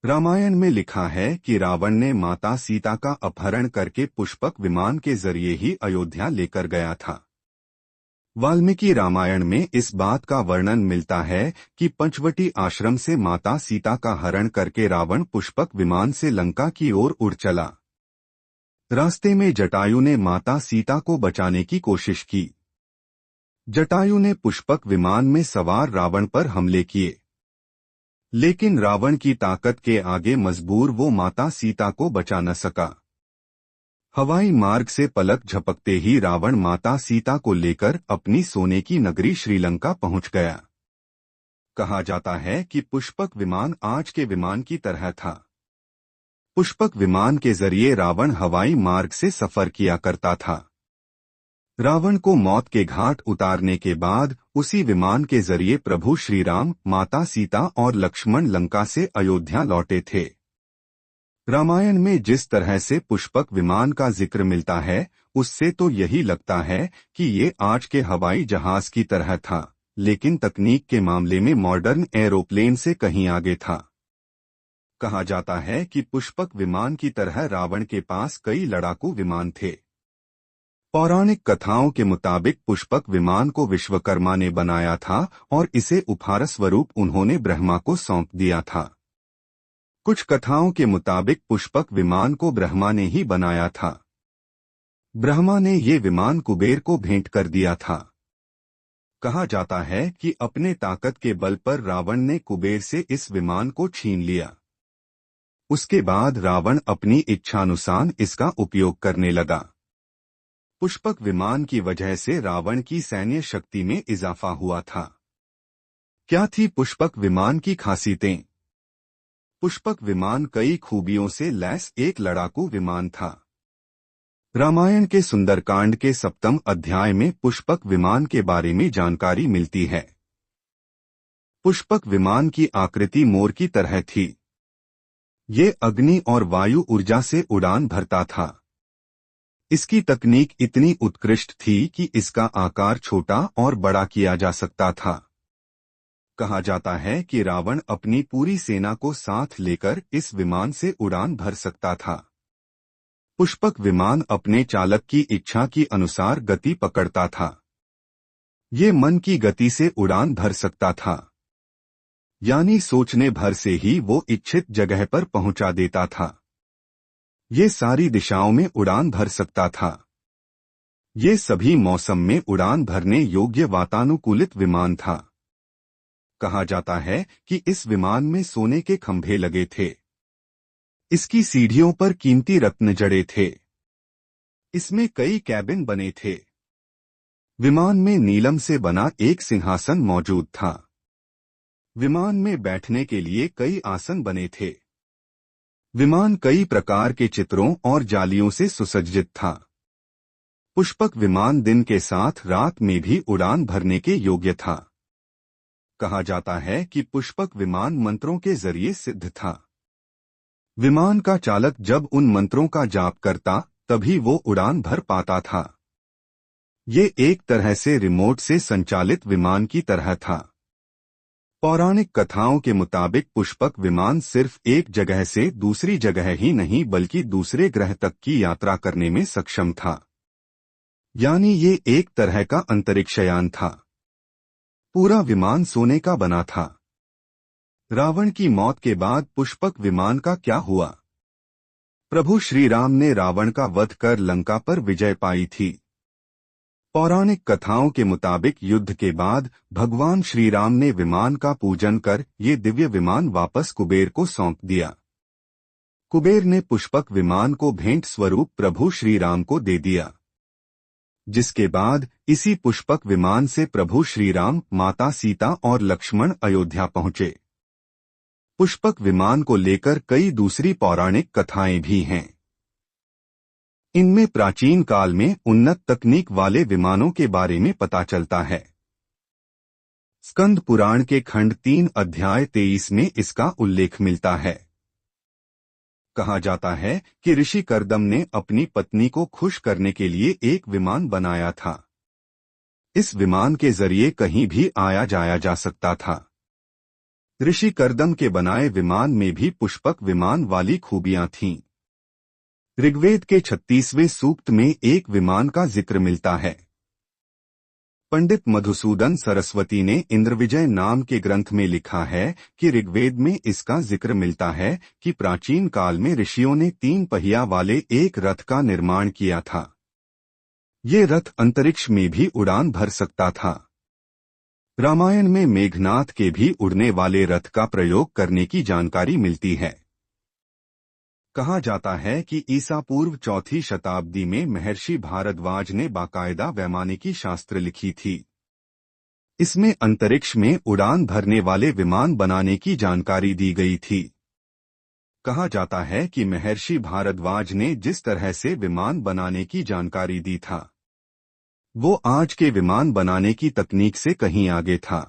रामायण में लिखा है कि रावण ने माता सीता का अपहरण करके पुष्पक विमान के जरिए ही अयोध्या लेकर गया था। वाल्मीकि रामायण में इस बात का वर्णन मिलता है कि पंचवटी आश्रम से माता सीता का हरण करके रावण पुष्पक विमान से लंका की ओर उड़ चला। रास्ते में जटायु ने माता सीता को बचाने की कोशिश की। जटायु ने पुष्पक विमान में सवार रावण पर हमले किए, लेकिन रावण की ताकत के आगे मजबूर वो माता सीता को बचा न सका। हवाई मार्ग से पलक झपकते ही रावण माता सीता को लेकर अपनी सोने की नगरी श्रीलंका पहुंच गया। कहा जाता है कि पुष्पक विमान आज के विमान की तरह था। पुष्पक विमान के जरिए रावण हवाई मार्ग से सफर किया करता था। रावण को मौत के घाट उतारने के बाद उसी विमान के जरिए प्रभु श्रीराम, माता सीता और लक्ष्मण लंका से अयोध्या लौटे थे। रामायण में जिस तरह से पुष्पक विमान का जिक्र मिलता है, उससे तो यही लगता है कि ये आज के हवाई जहाज की तरह था, लेकिन तकनीक के मामले में मॉडर्न एरोप्लेन से कहीं आगे था। कहा जाता है कि पुष्पक विमान की तरह रावण के पास कई लड़ाकू विमान थे। पौराणिक कथाओं के मुताबिक पुष्पक विमान को विश्वकर्मा ने बनाया था और इसे उपहार स्वरूप उन्होंने ब्रह्मा को सौंप दिया था। कुछ कथाओं के मुताबिक पुष्पक विमान को ब्रह्मा ने ही बनाया था। ब्रह्मा ने ये विमान कुबेर को भेंट कर दिया था। कहा जाता है कि अपने ताकत के बल पर रावण ने कुबेर से इस विमान को छीन लिया। उसके बाद रावण अपनी इच्छानुसार इसका उपयोग करने लगा। पुष्पक विमान की वजह से रावण की सैन्य शक्ति में इजाफा हुआ था। क्या थी पुष्पक विमान की खासियतें? पुष्पक विमान कई खूबियों से लैस एक लड़ाकू विमान था। रामायण के सुंदरकांड के 7वें अध्याय में पुष्पक विमान के बारे में जानकारी मिलती है। पुष्पक विमान की आकृति मोर की तरह थी। ये अग्नि और वायु ऊर्जा से उड़ान भरता था। इसकी तकनीक इतनी उत्कृष्ट थी कि इसका आकार छोटा और बड़ा किया जा सकता था। कहा जाता है कि रावण अपनी पूरी सेना को साथ लेकर इस विमान से उड़ान भर सकता था। पुष्पक विमान अपने चालक की इच्छा की अनुसार गति पकड़ता था। ये मन की गति से उड़ान भर सकता था, यानी सोचने भर से ही वो इच्छित जगह पर पहुंचा देता था। ये सारी दिशाओं में उड़ान भर सकता था। ये सभी मौसम में उड़ान भरने योग्य वातानुकूलित विमान था। कहा जाता है कि इस विमान में सोने के खंभे लगे थे। इसकी सीढ़ियों पर कीमती रत्न जड़े थे। इसमें कई कैबिन बने थे। विमान में नीलम से बना एक सिंहासन मौजूद था। विमान में बैठने के लिए कई आसन बने थे। विमान कई प्रकार के चित्रों और जालियों से सुसज्जित था। पुष्पक विमान दिन के साथ रात में भी उड़ान भरने के योग्य था। कहा जाता है कि पुष्पक विमान मंत्रों के जरिए सिद्ध था। विमान का चालक जब उन मंत्रों का जाप करता तभी वो उड़ान भर पाता था। ये एक तरह से रिमोट से संचालित विमान की तरह था। पौराणिक कथाओं के मुताबिक पुष्पक विमान सिर्फ एक जगह से दूसरी जगह ही नहीं बल्कि दूसरे ग्रह तक की यात्रा करने में सक्षम था। यानी ये एक तरह का अंतरिक्षयान था। पूरा विमान सोने का बना था। रावण की मौत के बाद पुष्पक विमान का क्या हुआ? प्रभु श्री राम ने रावण का वध कर लंका पर विजय पाई थी। पौराणिक कथाओं के मुताबिक युद्ध के बाद भगवान श्री राम ने विमान का पूजन कर ये दिव्य विमान वापस कुबेर को सौंप दिया। कुबेर ने पुष्पक विमान को भेंट स्वरूप प्रभु श्री राम को दे दिया, जिसके बाद इसी पुष्पक विमान से प्रभु श्री राम, माता सीता और लक्ष्मण अयोध्या पहुंचे। पुष्पक विमान को लेकर कई दूसरी पौराणिक कथाएं भी हैं। इनमें प्राचीन काल में उन्नत तकनीक वाले विमानों के बारे में पता चलता है। स्कंद पुराण के खंड 3 अध्याय 23 में इसका उल्लेख मिलता है। कहा जाता है कि ऋषि कर्दम ने अपनी पत्नी को खुश करने के लिए एक विमान बनाया था। इस विमान के जरिए कहीं भी आया जाया जा सकता था। ऋषि कर्दम के बनाए विमान में भी पुष्पक विमान वाली खूबियां थीं। ऋग्वेद के 36वें सूक्त में एक विमान का जिक्र मिलता है। पंडित मधुसूदन सरस्वती ने इंद्रविजय नाम के ग्रंथ में लिखा है कि ऋग्वेद में इसका जिक्र मिलता है कि प्राचीन काल में ऋषियों ने 3 पहिया वाले एक रथ का निर्माण किया था। ये रथ अंतरिक्ष में भी उड़ान भर सकता था। रामायण में मेघनाथ के भी उड़ने वाले रथ का प्रयोग करने की जानकारी मिलती है। कहा जाता है कि ईसा पूर्व 4वीं शताब्दी में महर्षि भारद्वाज ने बाकायदा वैमानिकी शास्त्र लिखी थी। इसमें अंतरिक्ष में उड़ान भरने वाले विमान बनाने की जानकारी दी गई थी। कहा जाता है कि महर्षि भारद्वाज ने जिस तरह से विमान बनाने की जानकारी दी था, वो आज के विमान बनाने की तकनीक से कहीं आगे था।